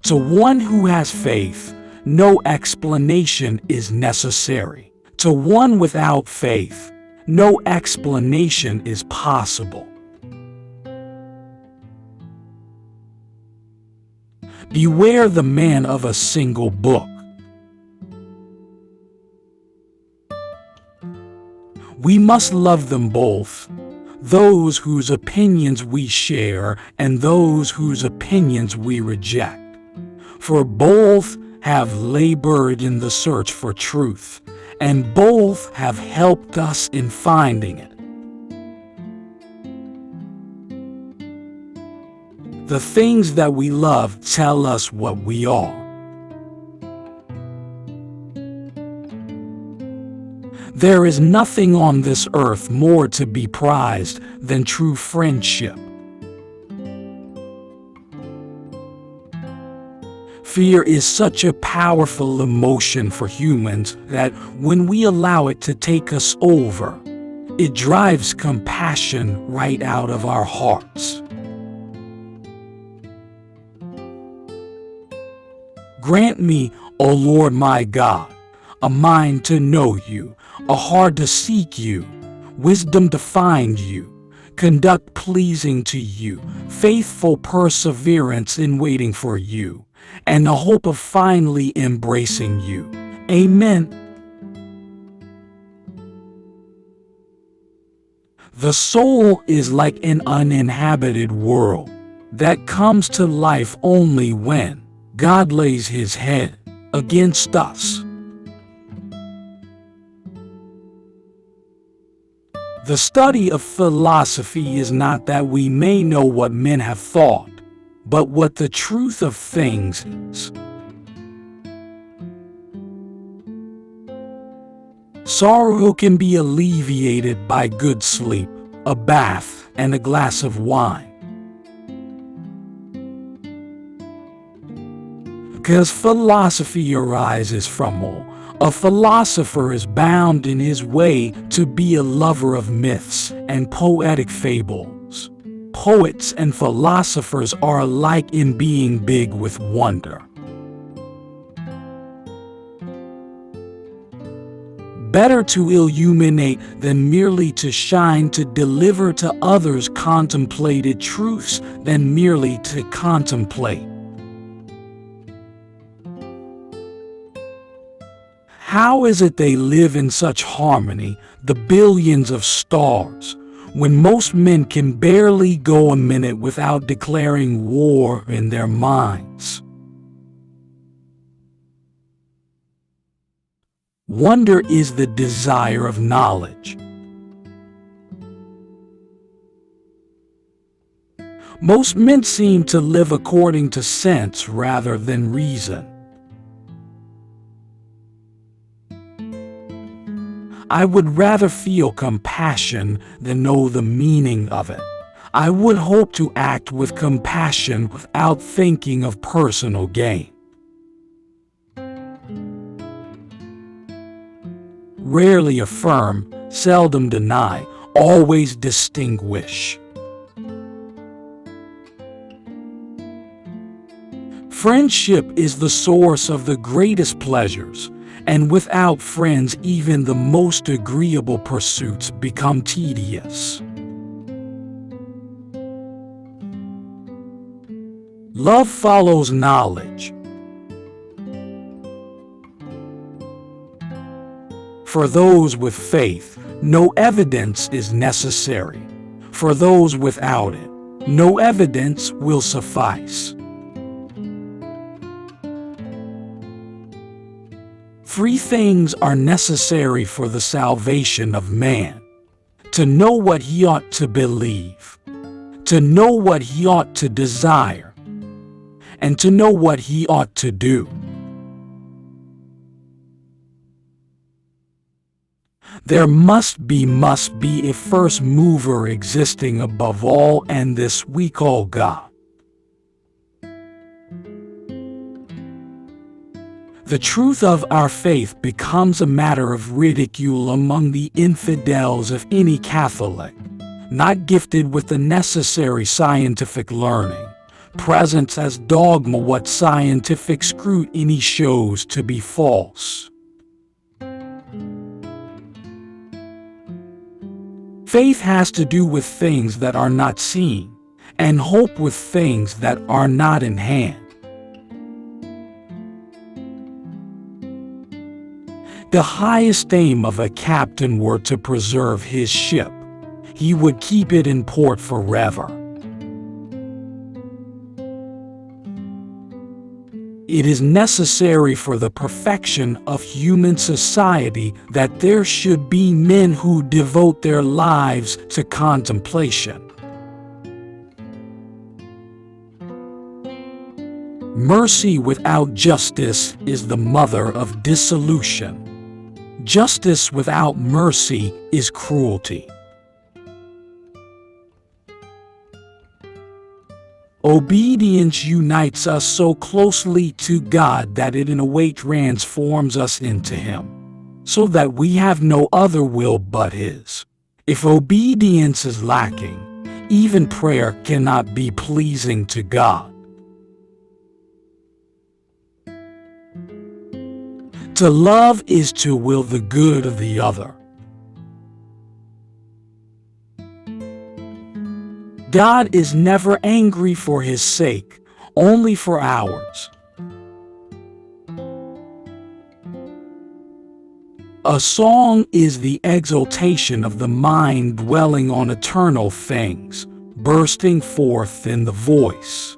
To one who has faith, no explanation is necessary. To one without faith, no explanation is possible. Beware the man of a single book. We must love them both, those whose opinions we share and those whose opinions we reject. For both have labored in the search for truth, and both have helped us in finding it. The things that we love tell us what we are. There is nothing on this earth more to be prized than true friendship. Fear is such a powerful emotion for humans that when we allow it to take us over, it drives compassion right out of our hearts. Grant me, O Lord my God, a mind to know you, a heart to seek you, wisdom to find you, conduct pleasing to you, faithful perseverance in waiting for you, and the hope of finally embracing you. Amen. The soul is like an uninhabited world that comes to life only when God lays his head against us. The study of philosophy is not that we may know what men have thought, but what the truth of things is. Sorrow can be alleviated by good sleep, a bath, and a glass of wine. Because philosophy arises from all, a philosopher is bound in his way to be a lover of myths and poetic fables. Poets and philosophers are alike in being big with wonder. Better to illuminate than merely to shine, to deliver to others contemplated truths than merely to contemplate. How is it they live in such harmony, the billions of stars, when most men can barely go a minute without declaring war in their minds? Wonder is the desire of knowledge. Most men seem to live according to sense rather than reason. I would rather feel compassion than know the meaning of it. I would hope to act with compassion without thinking of personal gain. Rarely affirm, seldom deny, always distinguish. Friendship is the source of the greatest pleasures, and without friends even the most agreeable pursuits become tedious. Love follows knowledge. For those with faith, no evidence is necessary. For those without it, no evidence will suffice. Three things are necessary for the salvation of man: to know what he ought to believe, to know what he ought to desire, and to know what he ought to do. There must be a first mover existing above all, and this we call God. The truth of our faith becomes a matter of ridicule among the infidels if any Catholic, not gifted with the necessary scientific learning, presents as dogma what scientific scrutiny shows to be false. Faith has to do with things that are not seen, and hope with things that are not in hand. The highest aim of a captain were to preserve his ship. He would keep it in port forever. It is necessary for the perfection of human society that there should be men who devote their lives to contemplation. Mercy without justice is the mother of dissolution. Justice without mercy is cruelty. Obedience unites us so closely to God that it in a way transforms us into Him, so that we have no other will but His. If obedience is lacking, even prayer cannot be pleasing to God. To love is to will the good of the other. God is never angry for His sake, only for ours. A song is the exaltation of the mind dwelling on eternal things, bursting forth in the voice.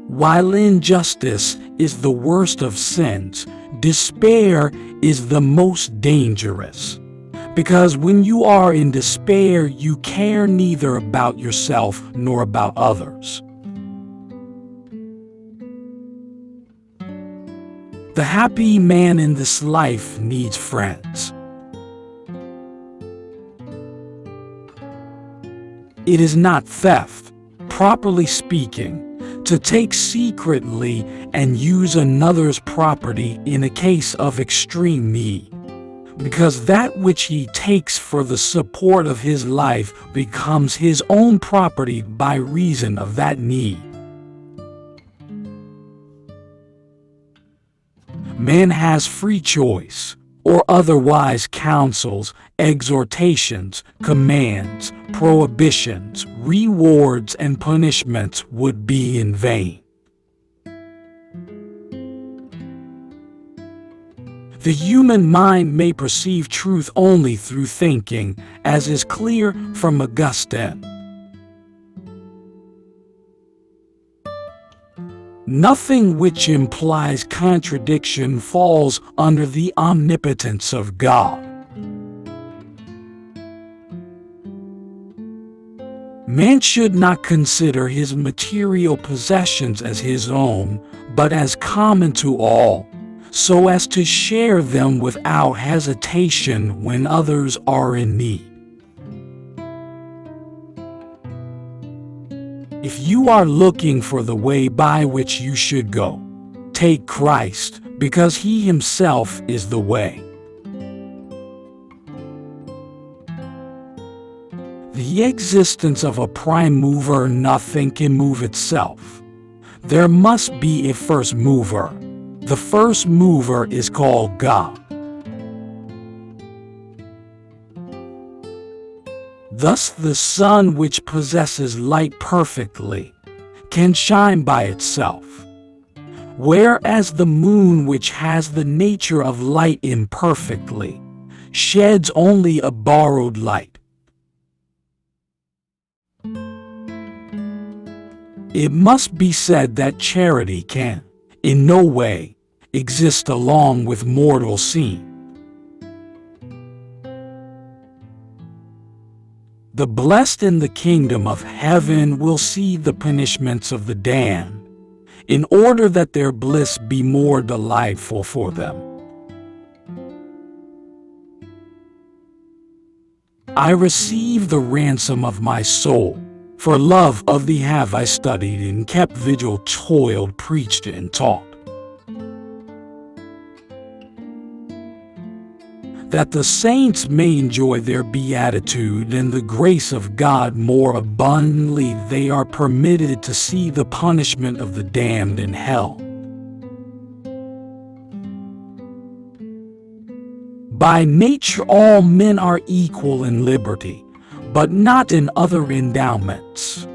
While injustice is the worst of sins, despair is the most dangerous. Because when you are in despair, you care neither about yourself nor about others. The happy man in this life needs friends. It is not theft, properly speaking, to take secretly and use another's property in a case of extreme need. Because that which he takes for the support of his life becomes his own property by reason of that need. Man has free choice, or otherwise counsels, exhortations, commands, prohibitions, rewards, and punishments would be in vain. The human mind may perceive truth only through thinking, as is clear from Augustine. Nothing which implies contradiction falls under the omnipotence of God. Man should not consider his material possessions as his own, but as common to all, so as to share them without hesitation when others are in need. If you are looking for the way by which you should go, take Christ, because He Himself is the way. The existence of a prime mover, nothing can move itself. There must be a first mover. The first mover is called God. Thus the sun, which possesses light perfectly, can shine by itself, whereas the moon, which has the nature of light imperfectly, sheds only a borrowed light. It must be said that charity can, in no way, exist along with mortal sin. The blessed in the kingdom of heaven will see the punishments of the damned, in order that their bliss be more delightful for them. I receive the ransom of my soul. For love of thee have I studied and kept vigil, toiled, preached, and taught. that the saints may enjoy their beatitude and the grace of God more abundantly, they are permitted to see the punishment of the damned in hell. By nature all men are equal in liberty, but not in other endowments.